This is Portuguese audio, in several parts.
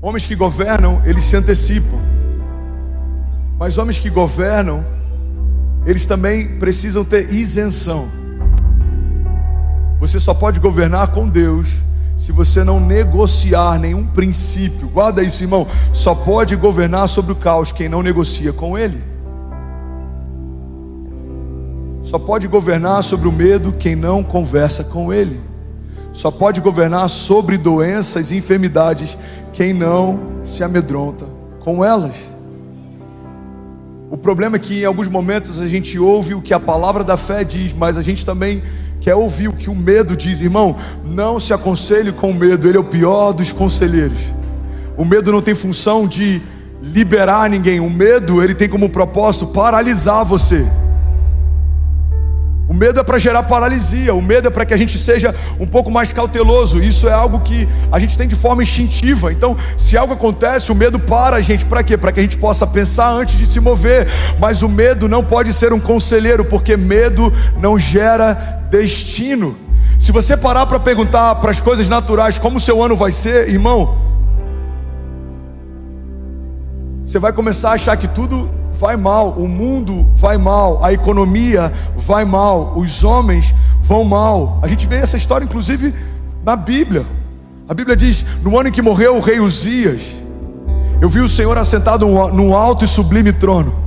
Homens que governam, eles se antecipam. Mas homens que governam, eles também precisam ter isenção. Você só pode governar com Deus se você não negociar nenhum princípio. Guarda isso, irmão. Só pode governar sobre o caos quem não negocia com Ele. Só pode governar sobre o medo quem não conversa com Ele. Só pode governar sobre doenças e enfermidades quem não se amedronta com elas. O problema é que em alguns momentos a gente ouve o que a palavra da fé diz, mas a gente também quer ouvir o que o medo diz. Irmão, não se aconselhe com o medo, ele é o pior dos conselheiros. O medo não tem função de liberar ninguém. O medo, ele tem como propósito paralisar você. O medo é para gerar paralisia. O medo é para que a gente seja um pouco mais cauteloso. Isso é algo que a gente tem de forma instintiva. Então, se algo acontece, o medo para a gente. Para quê? Para que a gente possa pensar antes de se mover. Mas o medo não pode ser um conselheiro, porque medo não gera destino. Se você parar para perguntar para as coisas naturais como o seu ano vai ser, irmão, você vai começar a achar que tudo vai mal, o mundo vai mal, a economia vai mal, os homens vão mal. A gente vê essa história inclusive na Bíblia. A Bíblia diz: no ano em que morreu o rei Uzias, eu vi o Senhor assentado num alto e sublime trono.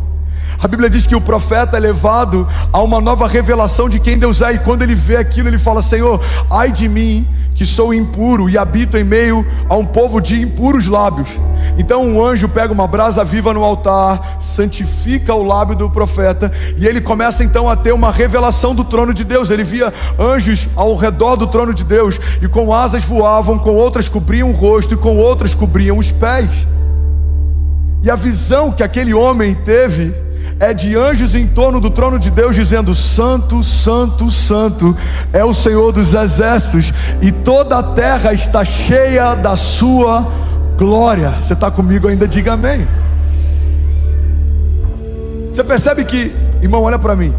A Bíblia diz que o profeta é levado a uma nova revelação de quem Deus é. E quando ele vê aquilo, ele fala: Senhor, ai de mim, que sou impuro e habito em meio a um povo de impuros lábios. Então um anjo pega uma brasa viva no altar, santifica o lábio do profeta, e ele começa então a ter uma revelação do trono de Deus. Ele via anjos ao redor do trono de Deus, e com asas voavam, com outras cobriam o rosto, e com outras cobriam os pés. E a visão que aquele homem teve é de anjos em torno do trono de Deus, dizendo: Santo, Santo, Santo é o Senhor dos exércitos, e toda a terra está cheia da sua glória. Você está comigo ainda? Diga amém. Você percebe que, irmão, olha para mim,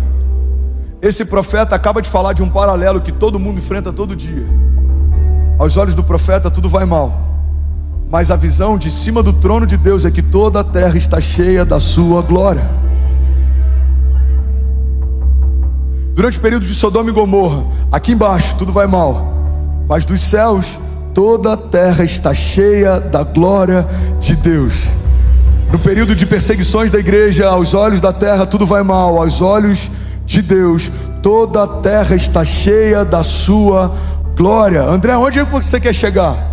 esse profeta acaba de falar de um paralelo que todo mundo enfrenta todo dia. Aos olhos do profeta tudo vai mal, mas a visão de cima do trono de Deus é que toda a terra está cheia da sua glória. Durante o período de Sodoma e Gomorra, aqui embaixo tudo vai mal, mas dos céus toda a terra está cheia da glória de Deus. No período de perseguições da igreja, aos olhos da terra tudo vai mal, aos olhos de Deus toda a terra está cheia da sua glória. André, onde é que você quer chegar?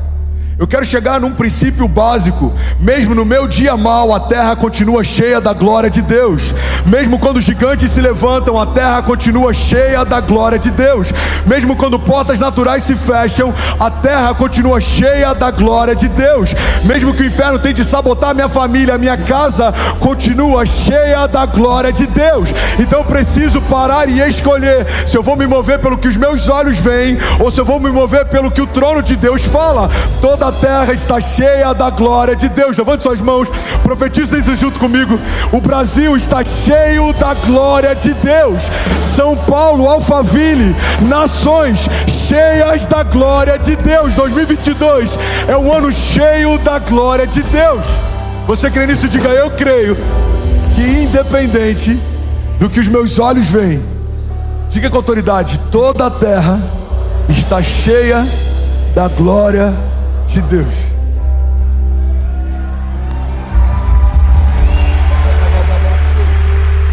Eu quero chegar num princípio básico. Mesmo no meu dia mal, a terra continua cheia da glória de Deus. Mesmo quando os gigantes se levantam, a terra continua cheia da glória de Deus. Mesmo quando portas naturais se fecham, a terra continua cheia da glória de Deus. Mesmo que o inferno tente sabotar minha família, a minha casa continua cheia da glória de Deus. Então eu preciso parar e escolher se eu vou me mover pelo que os meus olhos veem, ou se eu vou me mover pelo que o trono de Deus fala. Toda a terra está cheia da glória de Deus. Levante suas mãos, profetize isso junto comigo. O Brasil está cheio da glória de Deus. São Paulo, Alphaville, nações cheias da glória de Deus. 2022 é um ano cheio da glória de Deus. Você crê nisso? Diga: eu creio que independente do que os meus olhos veem, diga com autoridade: toda a terra está cheia da glória de Deus.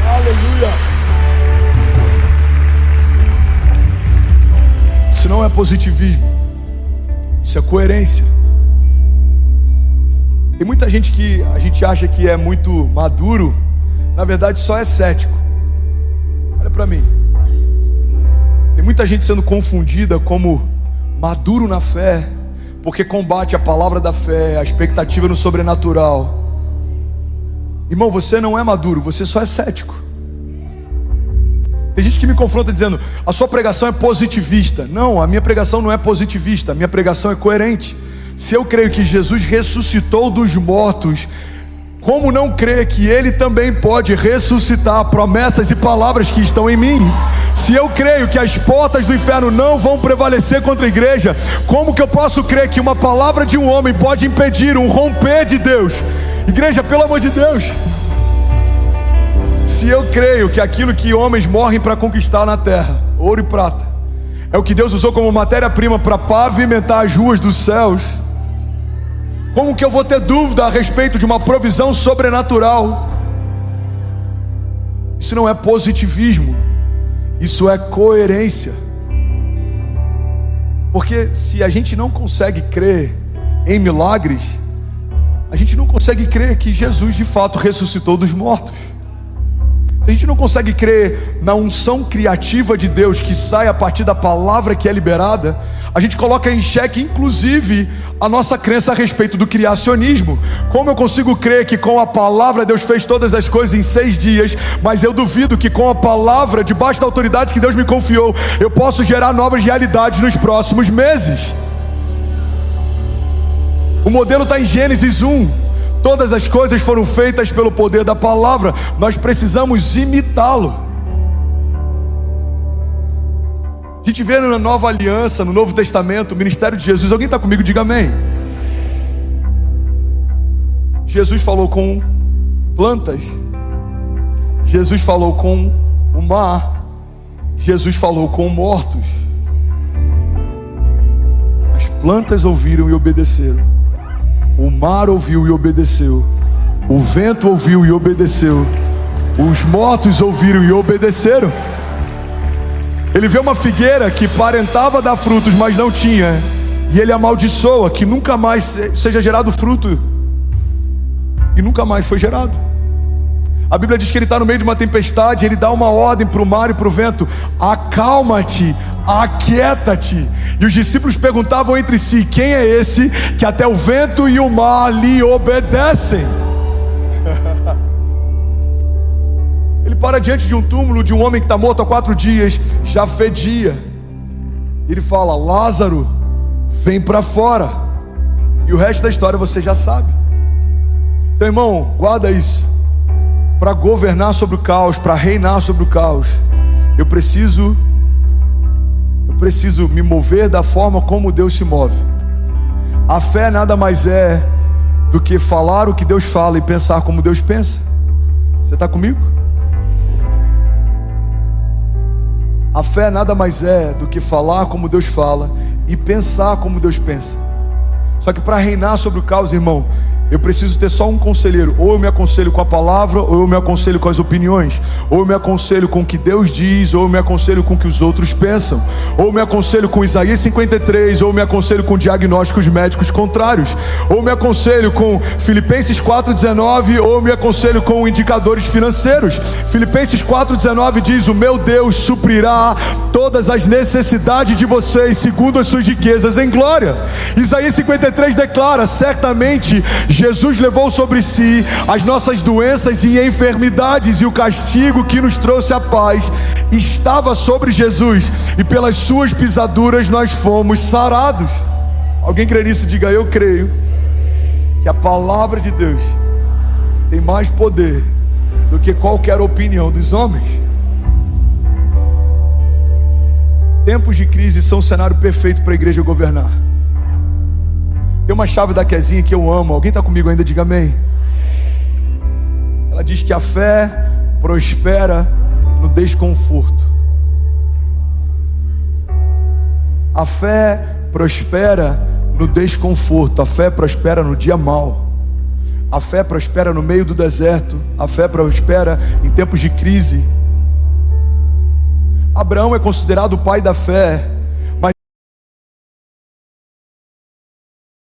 Aleluia. Isso não é positivismo, isso é coerência. Tem muita gente que a gente acha que é muito maduro, na verdade só é cético. Olha para mim, tem muita gente sendo confundida como maduro na fé, porque combate a palavra da fé, a expectativa no sobrenatural. Irmão, você não é maduro, você só é cético. Tem gente que me confronta dizendo: a sua pregação é positivista. Não, a minha pregação não é positivista, a minha pregação é coerente. Se eu creio que Jesus ressuscitou dos mortos, Como não crer que Ele também pode ressuscitar promessas e palavras que estão em mim? Se eu creio que as portas do inferno não vão prevalecer contra a igreja, como que eu posso crer que uma palavra de um homem pode impedir um romper de Deus? Igreja, pelo amor de Deus. Se eu creio que aquilo que homens morrem para conquistar na terra, ouro e prata, é o que Deus usou como matéria-prima para pavimentar as ruas dos céus, como que eu vou ter dúvida a respeito de uma provisão sobrenatural? Isso não é positivismo, isso é coerência. Porque se a gente não consegue crer em milagres, a gente não consegue crer que Jesus de fato ressuscitou dos mortos. Se a gente não consegue crer na unção criativa de Deus que sai a partir da palavra que é liberada, a gente coloca em xeque inclusive a nossa crença a respeito do criacionismo. Como eu consigo crer que com a palavra Deus fez todas as coisas em 6 dias, mas eu duvido que com a palavra, debaixo da autoridade que Deus me confiou, eu posso gerar novas realidades nos próximos meses? O modelo está em Gênesis 1. Todas as coisas foram feitas pelo poder da palavra. Nós precisamos imitá-lo. A gente vê na Nova Aliança, no Novo Testamento, o ministério de Jesus. Alguém está comigo? Diga amém. Jesus falou com plantas. Jesus falou com o mar. Jesus falou com mortos. As plantas ouviram e obedeceram. O mar ouviu e obedeceu. O vento ouviu e obedeceu. Os mortos ouviram e obedeceram. Ele vê uma figueira que parentava dar frutos, mas não tinha, e ele amaldiçoa que nunca mais seja gerado fruto. E nunca mais foi gerado. A Bíblia diz que ele está no meio de uma tempestade. Ele dá uma ordem para o mar e para o vento: acalma-te, aquieta-te. E os discípulos perguntavam entre si: quem é esse que até o vento e o mar lhe obedecem? Ele para diante de um túmulo de um homem que está morto há 4 dias, já fedia. Ele fala: Lázaro, vem para fora. E o resto da história você já sabe. Então, irmão, guarda isso. Para governar sobre o caos, para reinar sobre o caos, eu preciso me mover da forma como Deus se move. A fé nada mais é do que falar o que Deus fala e pensar como Deus pensa. Você está comigo? A fé nada mais é do que falar como Deus fala e pensar como Deus pensa. Só que para reinar sobre o caos, irmão, eu preciso ter só um conselheiro. Ou eu me aconselho com a palavra, ou eu me aconselho com as opiniões. Ou eu me aconselho com o que Deus diz, ou eu me aconselho com o que os outros pensam. Ou eu me aconselho com Isaías 53, ou eu me aconselho com diagnósticos médicos contrários. Ou eu me aconselho com Filipenses 4,19, ou eu me aconselho com indicadores financeiros. Filipenses 4,19 diz: o meu Deus suprirá todas as necessidades de vocês segundo as suas riquezas em glória. Isaías 53 declara: certamente Jesus levou sobre si as nossas doenças e enfermidades, e o castigo que nos trouxe a paz estava sobre Jesus, e pelas suas pisaduras nós fomos sarados. Alguém crê nisso? Diga: eu creio que a palavra de Deus tem mais poder do que qualquer opinião dos homens. Tempos de crise são um cenário perfeito para a igreja governar. Tem uma chave da Kezinha que eu amo. Alguém está comigo ainda? Diga amém. Ela diz que a fé prospera no desconforto. A fé prospera no desconforto. A fé prospera no dia mau. A fé prospera no meio do deserto. A fé prospera em tempos de crise. Abraão é considerado o pai da fé,